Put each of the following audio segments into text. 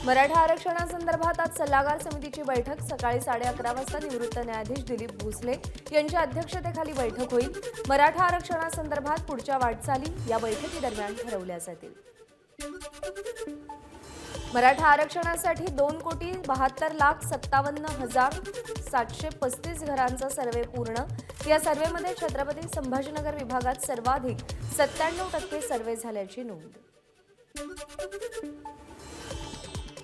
मराठा आरक्षणासंदर्भात आज सल्लागार समितीची बैठक सकाळी 11:30 वाजता निवृत्त न्यायाधीश दिलीप भोसले यांच्या अध्यक्षतेखाली बैठक होईल। मराठा आरक्षणासंदर्भात पुढच्या वाटचाली या बैठकीदरम्यान ठरवल्या जातील। मराठा आरक्षणासाठी 2,72,57,735 घरांचा सर्वे पूर्ण। या सर्वेमध्ये छत्रपती संभाजीनगर विभागात सर्वाधिक 97% सर्वे झाल्याची नोंद।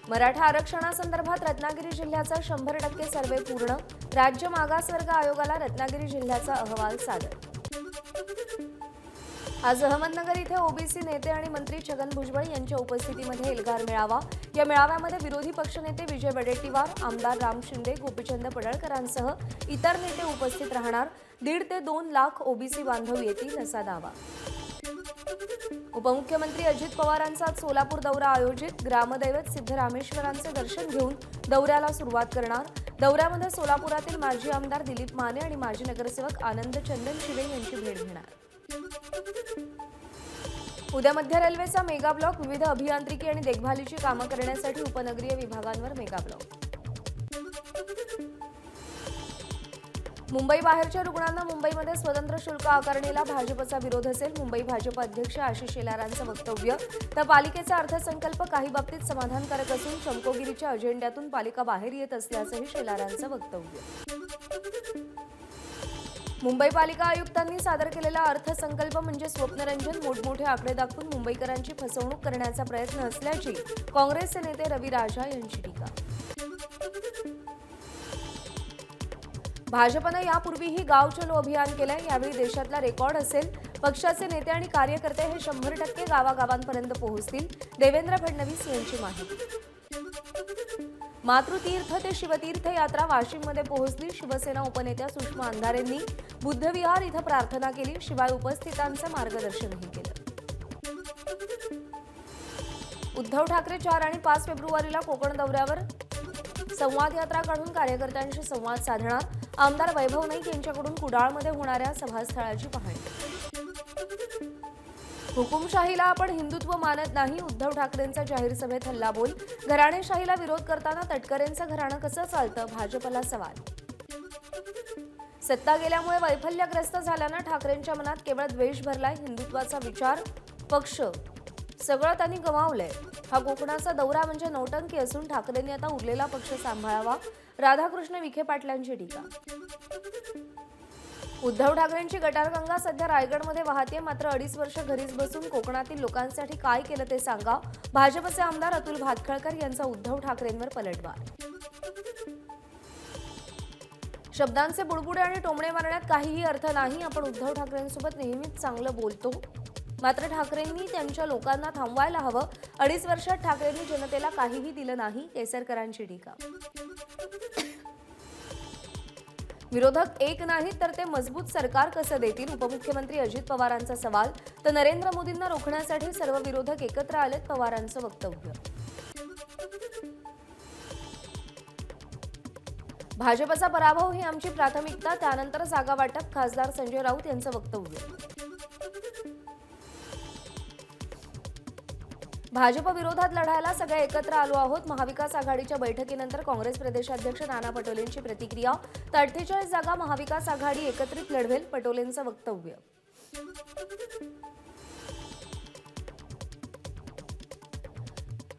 मराठा आरक्षणासंदर्भात रत्नागिरी जिल्ह्याचा 100% सर्वे पूर्ण। राज्य मागासवर्ग आयोगाला रत्नागिरी जिल्ह्याचा अहवाल सादर। आज अहमदनगर इथे ओबीसी नेते आणि मंत्री छगन भुजबळ यांच्या उपस्थितीमध्ये एल्गार मेळावा। या मेळाव्यामध्ये विरोधी पक्षनेते विजय वडेट्टीवार, आमदार राम शिंदे, गोपीचंद पडळकरांसह इतर नेते उपस्थित राहणार। 1.5 ते 2 लाख ओबीसी बांधव येतील असा दावा। उपमुख्यमंत्री अजित पवारांचा सोलापूर दौरा आयोजित। ग्रामदैवत सिद्धरामेश्वरांचे दर्शन घेऊन दौऱ्याला सुरुवात करणार। दौऱ्यामध्ये सोलापुरातील माजी आमदार दिलीप माने आणि माजी नगरसेवक आनंद चंदन शिवे यांची भेट घेणार। उद्या मध्य रेल्वेचा मेगा ब्लॉक। विविध अभियांत्रिकी आणि देखभालीची कामं करण्यासाठी उपनगरीय विभागांवर मेगा ब्लॉक। मुंबई बाहेरच्या रुग्णांना मुंबईमध्ये स्वतंत्र शुल्क आकारणीला भाजपचा विरोध असेल। मुंबई भाजप अध्यक्ष आशिष शेलारांचं वक्तव्य। तर पालिकेचा अर्थसंकल्प काही बाबतीत समाधानकारक असून चमकोगिरीच्या अजेंड्यातून पालिका बाहेर येत असल्याचंही शेलारांचं वक्तव्य। मुंबई पालिका आयुक्तांनी सादर केलेला अर्थसंकल्प म्हणजे स्वप्नरंजन, मोठमोठे आकडे दाखवून मुंबईकरांची फसवणूक करण्याचा प्रयत्न असल्याची काँग्रेसचे नेते रवी राजा यांची टीका। भाजपने यापूर्वीही गाव चलो अभियान केलंय। यावेळी देशातला रेकॉर्ड असेल। पक्षाचे नेते आणि कार्यकर्ते हे 100% गावागावांपर्यंत पोहोचतील। देवेंद्र फडणवीस यांची माहिती। मातृतीर्थ ते शिवतीर्थ यात्रा वाशिममध्ये पोहोचली। शिवसेना उपनेत्या सुषमा अंधारेंनी बुद्धविहार इथं प्रार्थना केली। शिवाय उपस्थितांचं मार्गदर्शनही केलं। उद्धव ठाकरे 4 आणि 5 फेब्रुवारीला कोकण दौऱ्यावर संवाद यात्रा काढून कार्यकर्त्यांशी संवाद साधणार। आमदार वैभव नाईक यांच्याकडून कुडाळमध्ये होणाऱ्या सभास्थळाची पाहणी। हुकुमशाहीला आपण हिंदुत्व मानत नाही। उद्धव ठाकरेंचा जाहीर सभेत हल्लाबोल। घराणेशाहीला विरोध करताना तटकरेंचं घराणं कसं चालतं, भाजपला सवाल। सत्ता गेल्यामुळे वैफल्यग्रस्त झाल्यानं ठाकरेंच्या मनात केवळ द्वेष भरलाय। हिंदुत्वाचा विचार, पक्ष सगळं त्यांनी गमावलंय। हा कोकणाचा दौरा म्हणजे नौटंकी असून ठाकरेंनी आता उरलेला पक्ष सांभाळावा। राधाकृष्ण विखे पाटलांची टीका। उद्धव ठाकरेंची गटारगंगा सध्या रायगडमध्ये वाहते। मात्र 2.5 वर्ष घरीच बसून कोकणातील लोकांसाठी काय केलं ते सांगा। भाजपचे आमदार अतुल भातखळकर यांचा उद्धव ठाकरेंवर पलटवार। शब्दांचे बुडबुडे आणि टोमणे मारण्यात काहीही अर्थ नाही। आपण उद्धव ठाकरेंसोबत नेहमीच चांगलं बोलतो, मात्र ठाकरेंनी त्यांच्या लोकांना थांबवायला हवं। 2.5 वर्षात ठाकरेंनी जनतेला काहीही दिलं नाही, केसरकरांची टीका। विरोधक एक नाहीत तर ते मजबूत सरकार कसं देतील, उपमुख्यमंत्री अजित पवारांचा सवाल। तर नरेंद्र मोदींना रोखण्यासाठी सर्व विरोधक एकत्र आलेत, पवारांचं वक्तव्य। भाजपचा पराभव ही आमची प्राथमिकता, त्यानंतर जागा वाटप, खासदार संजय राऊत यांचं वक्तव्य। भाजप विरोधात लढायला सगळे एकत्र आलो आहोत। महाविकास आघाडीच्या बैठकीनंतर काँग्रेस प्रदेशाध्यक्ष नाना पटोलेंची प्रतिक्रिया। तर 48 जागा महाविकास आघाडी एकत्रित लढवेल, पटोलेंचं वक्तव्य।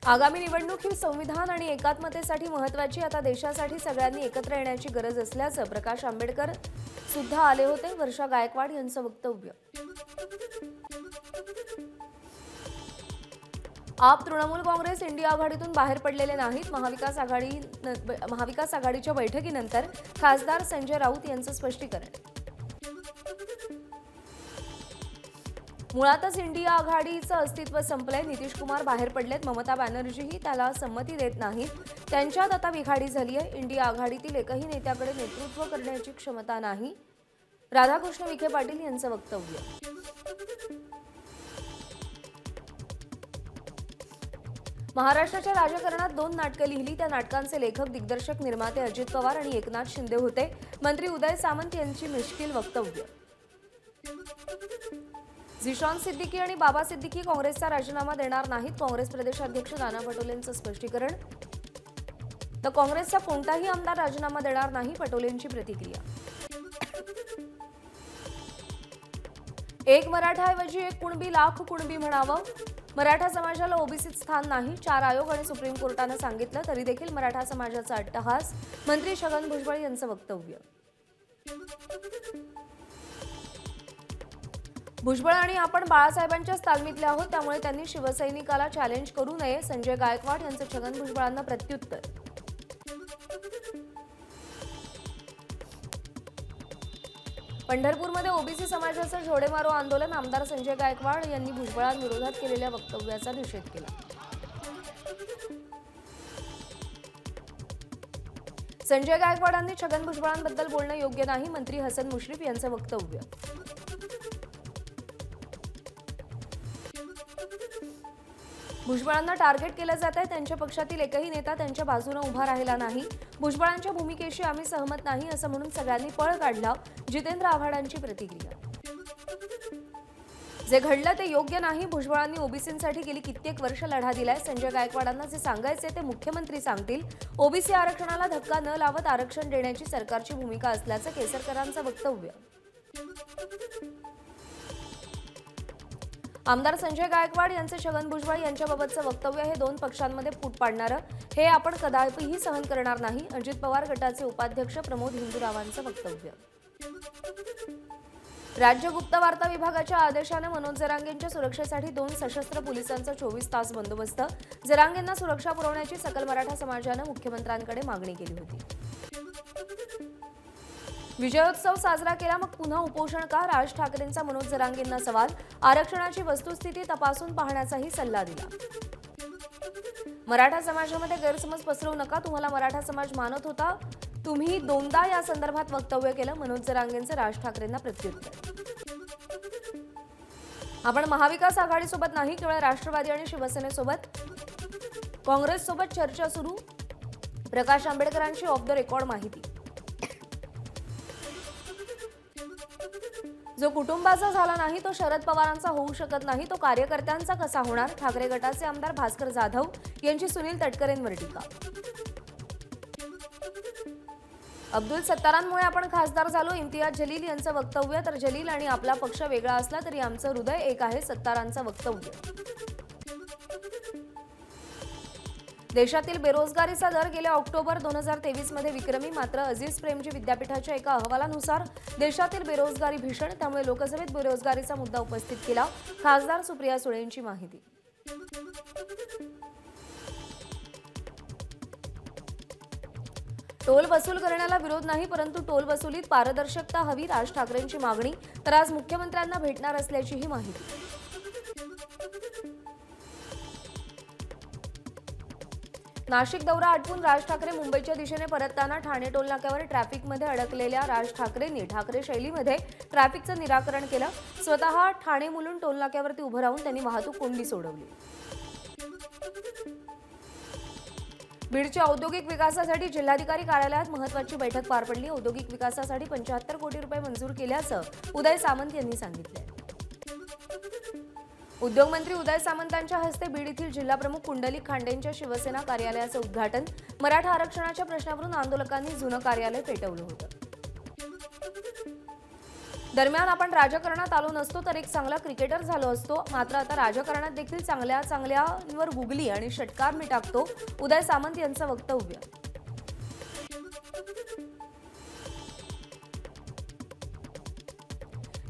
आगामी निवडणूक ही संविधान आणि एकात्मतेसाठी महत्त्वाची, आता देशासाठी सगळ्यांनी एकत्र येण्याची गरज असल्याचं प्रकाश आंबेडकर सुद्धा आले होते, वर्षा गायकवाड यांचं वक्तव्य। आप तृणमूल काँग्रेस इंडिया आघाडीतून बाहेर पडलेले नाहीत। महाविकास आघाडीच्या बैठकीनंतर खासदार संजय राऊत यांचं स्पष्टीकरण। मुळातच इंडिया आघाडीचं अस्तित्व संपलंय। नितीश कुमार बाहेर पडलेत, ममता बॅनर्जीही त्याला संमती देत नाहीत। त्यांच्यात आता विघाडी झाली आहे। इंडिया आघाडीतील एकही नेत्याकडे नेतृत्व करण्याची क्षमता नाही, राधाकृष्ण विखे पाटील यांचं वक्तव्य। महाराष्ट्राच्या राजकारणात 2 नाटकं लिहिली। त्या नाटकांचे लेखक, दिग्दर्शक, निर्माते अजित पवार आणि एकनाथ शिंदे होते। मंत्री उदय सामंत यांची मिश्किल वक्तव्य। झिशान सिद्दीकी आणि बाबा सिद्दीकी काँग्रेसचा राजीनामा देणार नाहीत. काँग्रेस प्रदेशाध्यक्ष नाना पटोलेंचं स्पष्टीकरण. तर काँग्रेसचा कोणताही आमदार राजीनामा देणार नाही, पटोलेंची प्रतिक्रिया. एक मराठाऐवजी एक कुणबी लाख कुणबी म्हणावं. मराठा समाजाला ओबीसीत स्थान नाही. 4 आयोग आणि सुप्रीम कोर्टानं सांगितलं तरी देखील मराठा समाजाचा अट्टहास. मंत्री छगन भुजबळ यांचं वक्तव्य. भुजबळ आणि आपण बाळासाहेबांच्याच तालमीतले आहोत, त्यामुळे त्यांनी शिवसैनिकाला चॅलेंज करू नये. संजय गायकवाड यांचं छगन भुजबळांना प्रत्युत्तर. पंढरपूरमध्ये ओबीसी समाजाचं जोडेमारो आंदोलन. आमदार संजय गायकवाड यांनी भुजबळांविरोधात केलेल्या वक्तव्याचा निषेध केला. संजय गायकवाडांनी छगन भुजबळांबद्दल बोलणं योग्य नाही. मंत्री हसन मुश्रीफ यांचं वक्तव्य. भुजबळांना टार्गेट केलं जात आहे. त्यांच्या पक्षातील एकही नेता त्यांच्या बाजूने उभा राहिला नाही. भुजबळांच्या भूमिकेशी आम्ही सहमत नाही असं म्हणून सगळ्यांनी पळ काढला. जितेंद्र आव्हाडांची प्रतिक्रिया. जे घडलं ते योग्य नाही. भुजबळांनी ओबीसींसाठी गेली कित्येक वर्ष लढा दिलाय. संजय गायकवाडांना जे सांगायचे ते मुख्यमंत्री सांगतील. ओबीसी आरक्षणाला धक्का न लावत आरक्षण देण्याची सरकारची भूमिका असल्याचं केसरकरांचं वक्तव्य. आमदार संजय गायकवाड यांचे छगन भुजबळ यांच्याबाबतचं वक्तव्य हे 2 पक्षांमध्ये फूट पाडणारं. हे आपण कदापिही सहन करणार नाही. अजित पवार गटाचे उपाध्यक्ष प्रमोद हिंदुरावांचं वक्तव्य. राज्य गुप्त वार्ता विभागाच्या आदेशाने मनोज जरांगेंच्या सुरक्षेसाठी 2 सशस्त्र पोलिसांचा 24 तास बंदोबस्त. जरांगेंना सुरक्षा पुरवण्याची सकल मराठा समाजाने मुख्यमंत्र्यांकडे मागणी केली होती. विजयोत्सव साजरा केला मग पुन्हा उपोषण का? राज ठाकरेंचा मनोज जरांगेंना सवाल. आरक्षणाची वस्तुस्थिती तपासून पाहण्याचाही सल्ला दिला. मराठा समाजामध्ये गैरसमज पसरवू नका. तुम्हाला मराठा समाज मानत होता. तुम्ही 2दा या संदर्भात वक्तव्य केलं. मनोज जरांगेंचं राज ठाकरेंना प्रत्युत्तर. आपण महाविकास आघाडीसोबत नाही, केवळ राष्ट्रवादी आणि शिवसेनेसोबत. काँग्रेससोबत चर्चा सुरू. प्रकाश आंबेडकरांची ऑफ द रेकॉर्ड माहिती. जो कुटुंबाचा झाला नाही तो शरद पवारांचा होऊ शकत नाही. तो कार्यकर्त्यांचा कसा होणार? ठाकरे गटाचे आमदार भास्कर जाधव यांची सुनील तटकरेंवर टीका. अब्दुल सत्तारांमुळे आपण खासदार झालो. इम्तियाज जलील यांचं वक्तव्य. तर जलील आणि आपला पक्ष वेगळा असला तरी आमचं हृदय एक आहे, सत्तारांचं वक्तव्य. देशातील बेरोजगारीचा दर गेल्या ऑक्टोबर 2023 मध्ये विक्रमी. मात्र अजीज प्रेमजी विद्यापीठाच्या एका अहवालानुसार देशातील बेरोजगारी भीषण. त्यामुळे लोकसभेत बेरोजगारीचा मुद्दा उपस्थित केला. खासदार सुप्रिया सुळेंची माहिती. टोल वसूल करण्याला विरोध नाही, परंतु टोल वसुलीत पारदर्शकता हवी. राज ठाकरेंची मागणी. तर आज मुख्यमंत्र्यांना भेटणार असल्याचीही माहिती. नाशिक दौरा आटपून राज ठाकरे मुंबईच्या दिशेने परतताना ठाणे टोल नाक्यावर ट्रॅफिकमध्ये अडकलेल्या राज ठाकरेंनी ठाकरे शैलीमध्ये ट्रॅफिकचं निराकरण केलं. स्वतः ठाणे मुलुंड टोल नाक्यावरती उभं राहून त्यांनी वाहतूक कोंडी सोडवली. बीडच्या औद्योगिक विकासासाठी जिल्हाधिकारी कार्यालयात महत्त्वाची बैठक पार पडली. औद्योगिक विकासासाठी 75 कोटी रुपये मंजूर केल्याचं उदय सामंत यांनी सांगितलं. उद्योगमंत्री उदय सामंतांच्या हस्ते बीड येथील जिल्हाप्रमुख कुंडलिक खांडेंच्या शिवसेना कार्यालयाचं उद्घाटन. मराठा आरक्षणाच्या प्रश्नावरून आंदोलकांनी जुनं कार्यालय पेटवलं होतं. दरम्यान आपण राजकारणात आलो नसतो तर एक चांगला क्रिकेटर झालो असतो. मात्र आता राजकारणात देखील चांगल्यावर गुगली आणि षटकार मी टाकतो. उदय सामंत यांचं वक्तव्य.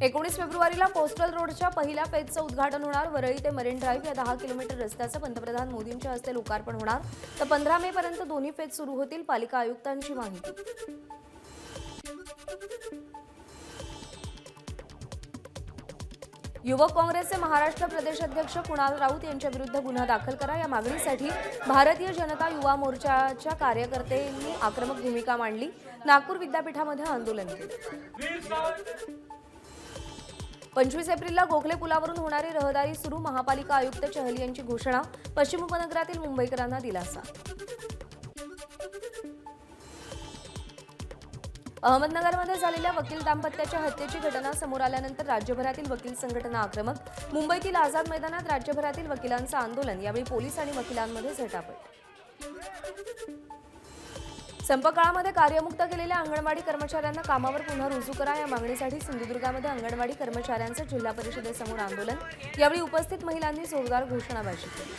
एकोणीस फेब्रुवारीला पोस्टल रोडच्या पहिल्या फेजचं उद्घाटन होणार. वरळी ते मरीन ड्राईव्ह या 10 किलोमीटर रस्त्याचं पंतप्रधान मोदींच्या हस्ते लोकार्पण होणार. तर 15 मे पर्यंत दोन्ही फेज सुरू होतील. पालिका आयुक्तांची माहिती. युवक काँग्रेसचे महाराष्ट्र प्रदेश अध्यक्ष कुणाल राऊत यांच्या विरुद्ध गुन्हा दाखल करा या मागणीसाठी भारतीय जनता युवा मोर्चाच्या कार्यकर्त्यांनी आक्रमक भूमिका मांडली. नागपूर विद्यापीठामध्ये आंदोलन केलं. 25 एप्रिलला गोखले पुलावरून होणारी रहदारी सुरू. महापालिका आयुक्त चहल यांची घोषणा. पश्चिम उपनगरातील मुंबईकरांना दिलासा. अहमदनगरमध्ये झालेल्या वकील दाम्पत्याच्या हत्येची घटना समोर आल्यानंतर राज्यभरातील वकील संघटना आक्रमक. मुंबईतील आझाद मैदानात राज्यभरातील वकिलांचं आंदोलन, यावेळी पोलीस आणि वकिलांमध्ये झटापट। संपकाळामध्ये कार्यमुक्त केलेल्या अंगणवाडी कर्मचाऱ्यांना कामावर पुन्हा रुजू करा या मागणीसाठी सिंधुदुर्गामध्ये अंगणवाडी कर्मचाऱ्यांचं जिल्हा परिषदेसमोर आंदोलन, यावेळी उपस्थित महिलांनी जोरदार घोषणाबाजी केली।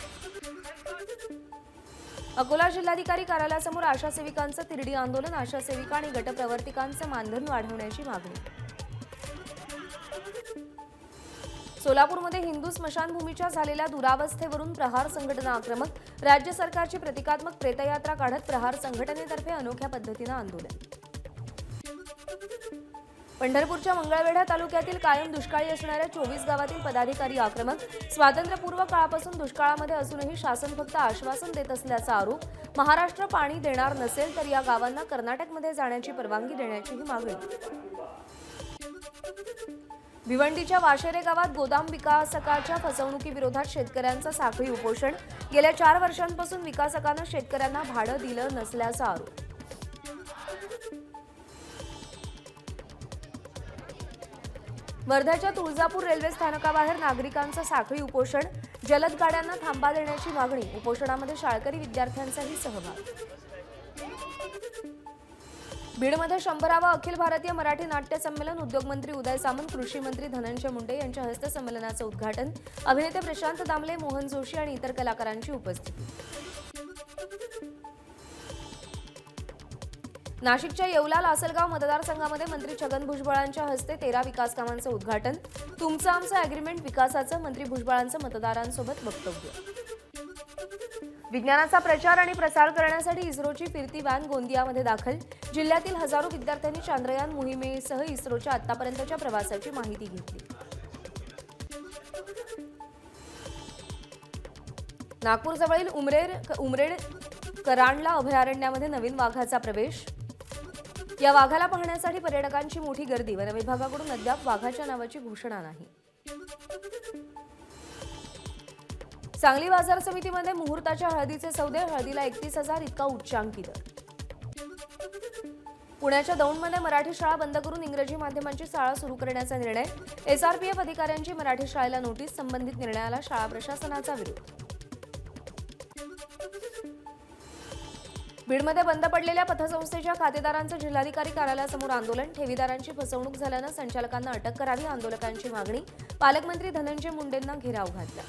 अकोला जिल्हाधिकारी कार्यालयासमोर आशा सेविकांचं तिरडी आंदोलन, आशा सेविका आणि गटप्रवर्तिकांचं मानधन वाढवण्याची मागणी। सोलापूरमध्ये हिंदू स्मशानभूमीच्या झालेल्या दुरावस्थेवरून प्रहार संघटना आक्रमक, राज्य सरकारची प्रतिकात्मक प्रेतयात्रा काढत प्रहार संघटनेतर्फे अनोख्या पद्धतीनं आंदोलन। पंढरपूरच्या मंगळवेढा तालुक्यातील कायम दुष्काळी असणाऱ्या 24 गावातील पदाधिकारी आक्रमक, स्वातंत्र्यपूर्व काळापासून दुष्काळामध्ये असूनही शासन फक्त आश्वासन देत असल्याचा आरोप, महाराष्ट्र पाणी देणार नसेल तर या गावांना कर्नाटकमध्ये जाण्याची परवानगी देण्याचीही मागणी। भिवंडीच्या वाशेरे गावात गोदाम विकासकाच्या फसवणुकीविरोधात शेतकऱ्यांचं साखळी उपोषण, गेल्या 4 वर्षांपासून विकासकानं शेतकऱ्यांना भाडं दिलं नसल्याचा आरोप। वर्ध्याच्या तुळजापूर रेल्वे स्थानकाबाहेर नागरिकांचं साखळी उपोषण, जलद गाड्यांना थांबा देण्याची मागणी, उपोषणामध्ये शाळकरी विद्यार्थ्यांचाही सहभाग। बीडमध्ये 100वा अखिल भारतीय मराठी नाट्य संमेलन, उद्योगमंत्री उदय सामंत, कृषी मंत्री धनंजय मुंडे यांच्या हस्ते संमेलनाचं उद्घाटन, अभिनेते प्रशांत दामले, मोहन जोशी आणि इतर कलाकारांची उपस्थिती। नाशिकच्या येवला लासलगाव मतदारसंघामध्ये मंत्री छगन भुजबळांच्या हस्ते 13 विकास कामांचं उद्घाटन, तुमचं आमचं अॅग्रीमेंट विकासाचं, मंत्री भुजबळांचं मतदारांसोबत वक्तव्य। विज्ञानाचा प्रचार आणि प्रसार करण्यासाठी इस्रोची फिरती व्हॅन गोंदियामध्ये दाखल, जिल्ह्यातील हजारो विद्यार्थ्यांनी चांद्रयान मोहिमेसह इस्रोच्या आतापर्यंतच्या प्रवासाची माहिती घेतली। नागपूरजवळील उमरेड करांडला अभयारण्यामध्ये नवीन वाघाचा प्रवेश, या वाघाला पाहण्यासाठी पर्यटकांची मोठी गर्दी, वन विभागाकडून अद्याप वाघाच्या नावाची घोषणा नाही। सांगली बाजार समितीमध्ये मुहूर्ताच्या हळदीचे सौदे, हळदीला 31,000 इतका उच्चांकी दर। पुण्याच्या दौंडमध्ये मराठी शाळा बंद करून इंग्रजी माध्यमांची शाळा सुरू करण्याचा निर्णय, एसआरपीएफ अधिकाऱ्यांची मराठी शाळेला नोटीस, संबंधित निर्णयाला शाळा प्रशासनाचा विरोध। बीडमध्ये बंद पडलेल्या पतसंस्थेच्या खातेदारांचं जिल्हाधिकारी कार्यालयासमोर आंदोलन, ठेवीदारांची फसवणूक झाल्यानं संचालकांना अटक करावी, आंदोलकांची मागणी, पालकमंत्री धनंजय मुंडेंना घेराव घातला।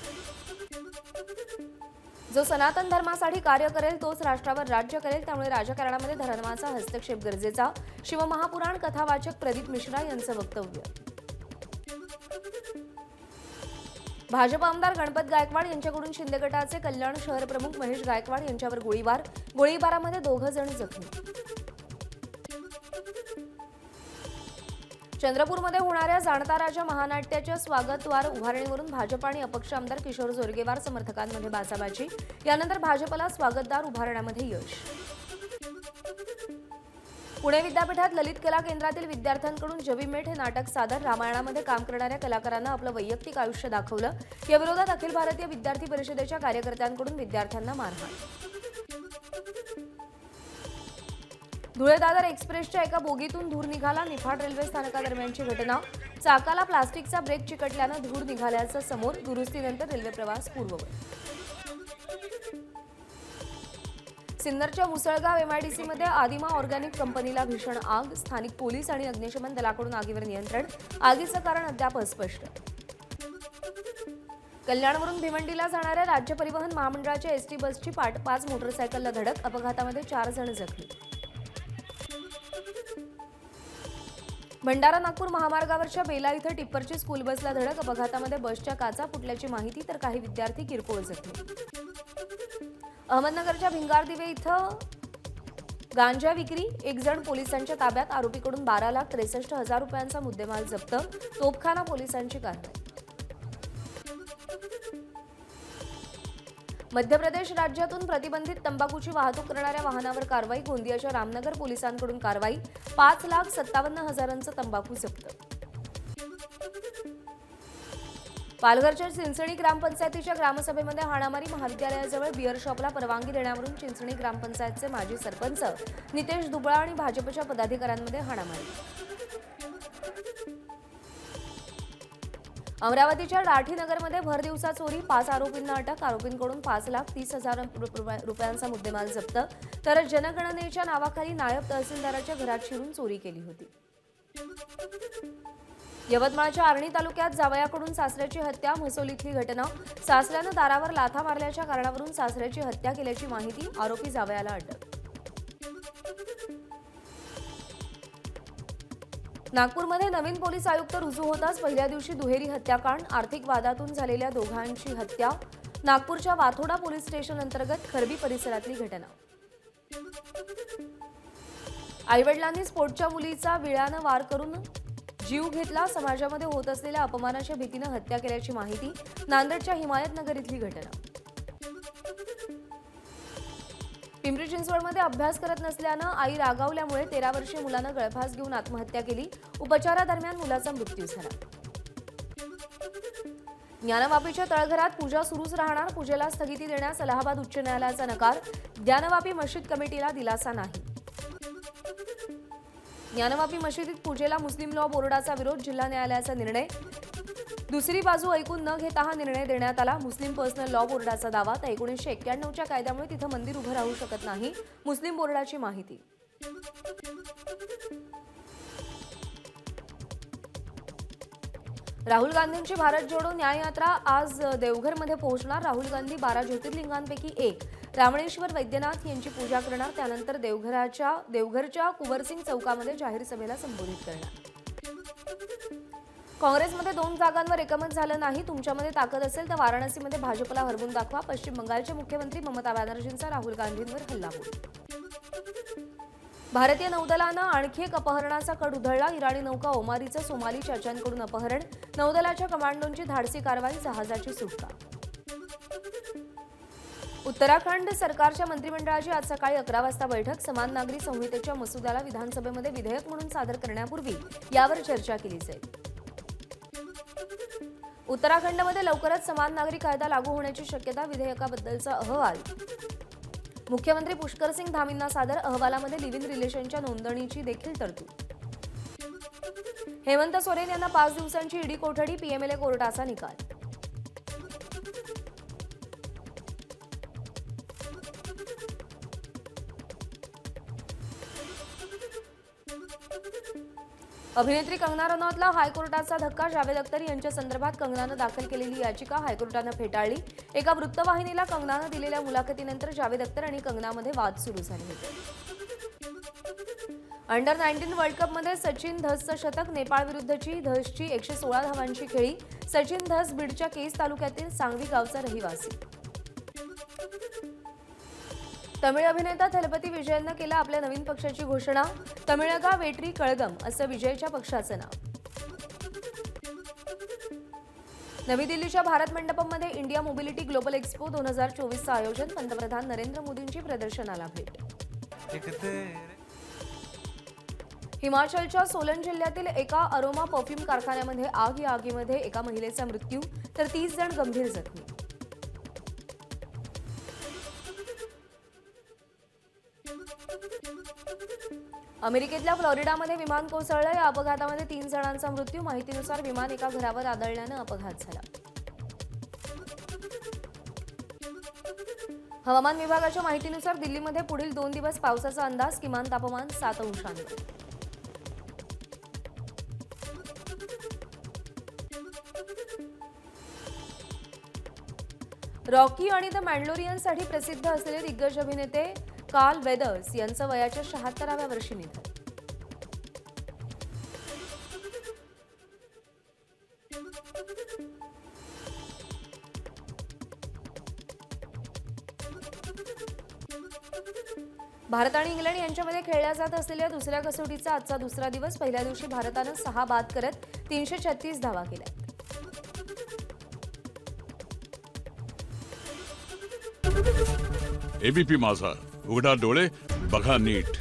जो सनातन धर्मासाठी कार्य करेल तोच राष्ट्रावर राज्य करेल, त्यामुळे राजकारणामध्ये धर्माचा हस्तक्षेप गरजेचा, शिवमहापुराण कथावाचक प्रदीप मिश्रा यांचं वक्तव्य। भाजप आमदार गणपत गायकवाड यांच्याकडून शिंदे गटाचे कल्याण शहर प्रमुख महेश गायकवाड यांच्यावर गोळीबार, गोळीबारामध्ये 2 जण जखमी। चंद्रपूरमध्ये होणाऱ्या जाणता राजा महानाट्याच्या स्वागतद्वार उभारणीवरून भाजप आणि अपक्ष आमदार किशोर जोरगेवार समर्थकांमध्ये बाचाबाची, यानंतर भाजपला स्वागतद्वार उभारण्यामध्ये यश। पुणे विद्यापीठात ललित कला केंद्रातील विद्यार्थ्यांकडून जवीमेठ हे नाटक सादर, रामायणामध्ये काम करणाऱ्या कलाकारांना आपलं वैयक्तिक आयुष्य दाखवलं, या विरोधात अखिल भारतीय विद्यार्थी परिषदेच्या कार्यकर्त्यांकडून विद्यार्थ्यांना मारहाण। धुळे दादर एक्सप्रेसच्या एका बोगीतून धूर निघाला, निफाड रेल्वे स्थानकादरम्यानची घटना, चाकाला प्लास्टिकचा ब्रेक चिकटल्यानं धूर निघाल्याचं समोर, दुरुस्तीनंतर रेल्वे प्रवास पूर्ववत। सिन्नरच्या मुसळगाव एमआयडीसीमध्ये आदिमा ऑर्गॅनिक कंपनीला भीषण आग, स्थानिक पोलीस आणि अग्निशमन दलाकडून आगीवर नियंत्रण, आगीचं कारण अद्याप अस्पष्ट। कल्याणवरून भिवंडीला जाणाऱ्या राज्य परिवहन महामंडळाच्या एसटी बसची 5 मोटरसायकलला धडक, अपघातामध्ये 4 जण जखमी। भंडारा नागपूर महामार्गावरच्या बेला इथं टिप्परची स्कूल बसला धडक, अपघातामध्ये बसच्या काचा फुटल्याची माहिती, तर काही विद्यार्थी किरकोळ जखमी। अहमदनगरच्या भिंगारदिवे इथं गांजा विक्री, 1 जण पोलिसांच्या ताब्यात, आरोपीकडून 12,63,000 रुपयांचा मुद्देमाल जप्त, तोपखाना पोलिसांची कारवाई। मध्य प्रदेश राज्यातून प्रतिबंधित तंबाखूची वाहतूक करणाऱ्या वाहनावर कारवाई, गोंदियाच्या रामनगर पोलिसांकडून कारवाई, 5,57,000चं तंबाखू जप्त। पालघरच्या चिंचणी ग्रामपंचायतीच्या ग्रामसभेमध्ये हाणामारी, महाविद्यालयाजवळ बिअर शॉपला परवानगी देण्यावरून चिंचणी ग्रामपंचायतचे माजी सरपंच नितेश दुबळा आणि भाजपच्या पदाधिकाऱ्यांमध्ये हाणामारी। अमरावतीच्या लाठीनगरमध्ये भरदिवसा चोरी, 5 आरोपींना अटक. आरोपींकडून 5,30,000 रुपयांचा मुद्देमाल जप्त. तर जनगणनेच्या नावाखाली नायब तहसीलदाराच्या घरात शिरून चोरी केली होती. यवतमाळच्या आर्णी तालुक्यात जावयाकडून सासऱ्याची हत्या. म्हसोलीतली घटना. सासऱ्यानं दारावर लाथा मारल्याच्या कारणावरून सासऱ्याची हत्या केल्याची माहिती. आरोपी जावयाला अटक. नागपूरमध्ये नवीन पोलीस आयुक्त रुजू होताच पहिल्या दिवशी दुहेरी हत्याकांड. आर्थिक वादातून झालेल्या दोघांची हत्या. नागपूरच्या वाथोडा पोलीस स्टेशन अंतर्गत खरबी परिसरातली घटना. आईवडिलांनी स्फोटच्या मुलीचा विळ्यानं वार करून जीव घेतला. समाजामध्ये होत असलेल्या अपमानाच्या भीतीनं हत्या केल्याची माहिती. नांदेडच्या हिमायतनगर इथली घटना. पिंपरी चिंचवडमध्ये अभ्यास करत नसल्यानं आई रागावल्यामुळे 13 वर्षीय मुलानं गळफास घेऊन आत्महत्या केली. उपचारादरम्यान मुलाचा मृत्यू झाला. ज्ञानवापीच्या तळघरात पूजा सुरूच राहणार. पूजेला स्थगिती देण्यास अलाहाबाद उच्च न्यायालयाचा नकार. ज्ञानवापी मशीद कमिटीला दिलासा नाही. ज्ञानवापी मशिदीत पूजेला मुस्लिम लॉ बोर्डाचा विरोध. जिल्हा न्यायालयाचा निर्णय. दुसरी बाजू ऐकून न घेता हा निर्णय देण्यात आला. मुस्लिम पर्सनल लॉ बोर्डाचा दावा. तर 1991च्या कायद्यामुळे तिथं मंदिर उभं राहू शकत नाही. मुस्लिम बोर्डाची माहिती. राहुल गांधींची भारत जोडो न्याय यात्रा आज देवघरमध्ये पोहोचणार. राहुल गांधी 12 ज्योतिर्लिंगांपैकी एक रामणेश्वर वैद्यनाथ यांची पूजा करणार. त्यानंतर देवघरच्या कुंवरसिंग चौकामध्ये जाहीर सभेला संबोधित करणार. काँग्रेसमध्ये 2 जागांवर एकमत झालं नाही. तुमच्यामध्ये ताकद असेल तर वाराणसीमध्ये भाजपला हरवून दाखवा. पश्चिम बंगालचे मुख्यमंत्री ममता बॅनर्जींचा राहुल गांधींवर हल्लाबोल. भारतीय नौदलानं आणखी एक अपहरणाचा कड उधळला. इराणी नौका ओमारीचं सोमाली चाच्यांकडून अपहरण. नौदलाच्या कमांडोंची धाडसी कारवाई. जहाजाची सुटका. उत्तराखंड सरकारच्या मंत्रिमंडळाची आज सकाळी 11 वाजता बैठक. समान नागरी संहितेच्या मसुद्याला विधानसभेमध्ये विधेयक म्हणून सादर करण्यापूर्वी यावर चर्चा केली जाईल. उत्तराखंडमध्ये लवकरच समान नागरी कायदा लागू होण्याची शक्यता. विधेयकाबद्दलचा अहवाल मुख्यमंत्री पुष्करसिंग धामींना सादर. अहवालामध्ये लिव्ह इन रिलेशनच्या नोंदणीची देखील तरतूद. हेमंत सोरेन यांना 5 दिवसांची ईडी कोठडी. पीएमएलए कोर्टाचा निकाल. अभिनेत्री कंगना रनौतला हायकोर्टाचा धक्का. जावेद अख्तर यांच्या संदर्भात कंगनानं दाखल केलेली याचिका हायकोर्टानं फेटाळली. एका वृत्तवाहिनीला कंगनानं दिलेल्या मुलाखतीनंतर जावेद अख्तर आणि कंगनामध्ये वाद सुरू झाले होते. अंडर 19 वर्ल्ड कपमध्ये सचिन धसचं शतक. नेपाळ विरुद्धची धसची 116 धावांची खेळी. सचिन धस बीडच्या केज तालुक्यातील सांगवी गावचा रहिवासी. तमिळ अभिनेता थलपती विजयनं केला आपल्या नवीन पक्षाची घोषणा. तमिळगा वेट्री कळगम असं विजयच्या पक्षाचं नाव. नवी दिल्लीच्या भारत मंडपममध्ये इंडिया मोबिलिटी ग्लोबल एक्स्पो 2024चं आयोजन. पंतप्रधान नरेंद्र मोदींची प्रदर्शनाला भेट. हिमाचलच्या सोलन जिल्ह्यातील एका अरोमा परफ्यूम कारखान्यामध्ये आग. या आगीमध्ये एका महिलेचा मृत्यू तर 30 जण गंभीर जखमी. अमेरिकेतल्या फ्लोरिडामध्ये विमान कोसळलं. या अपघातामध्ये 3 जणांचा मृत्यू. माहितीनुसार विमान एका घरावर आदळल्यानं अपघात झाला. हवामान विभागाच्या माहितीनुसार दिल्लीमध्ये पुढील 2 दिवस पावसाचा अंदाज. किमान तापमान 7 अंशांवर. रॉकी आणि द मॅन्डलोरियनसाठी प्रसिद्ध असलेले दिग्गज अभिनेते कार्ल वेदर्स यांचं वयाच्या 76व्या वर्षी निधन. भारत आणि इंग्लंड यांच्यामध्ये खेळल्या जात असलेल्या दुसऱ्या कसोटीचा आजचा दुसरा दिवस. पहिल्या दिवशी भारतानं 6 बाद करत 336 धावा केल्या. एबीपी माझा, उघडा डोळे बघा नीट.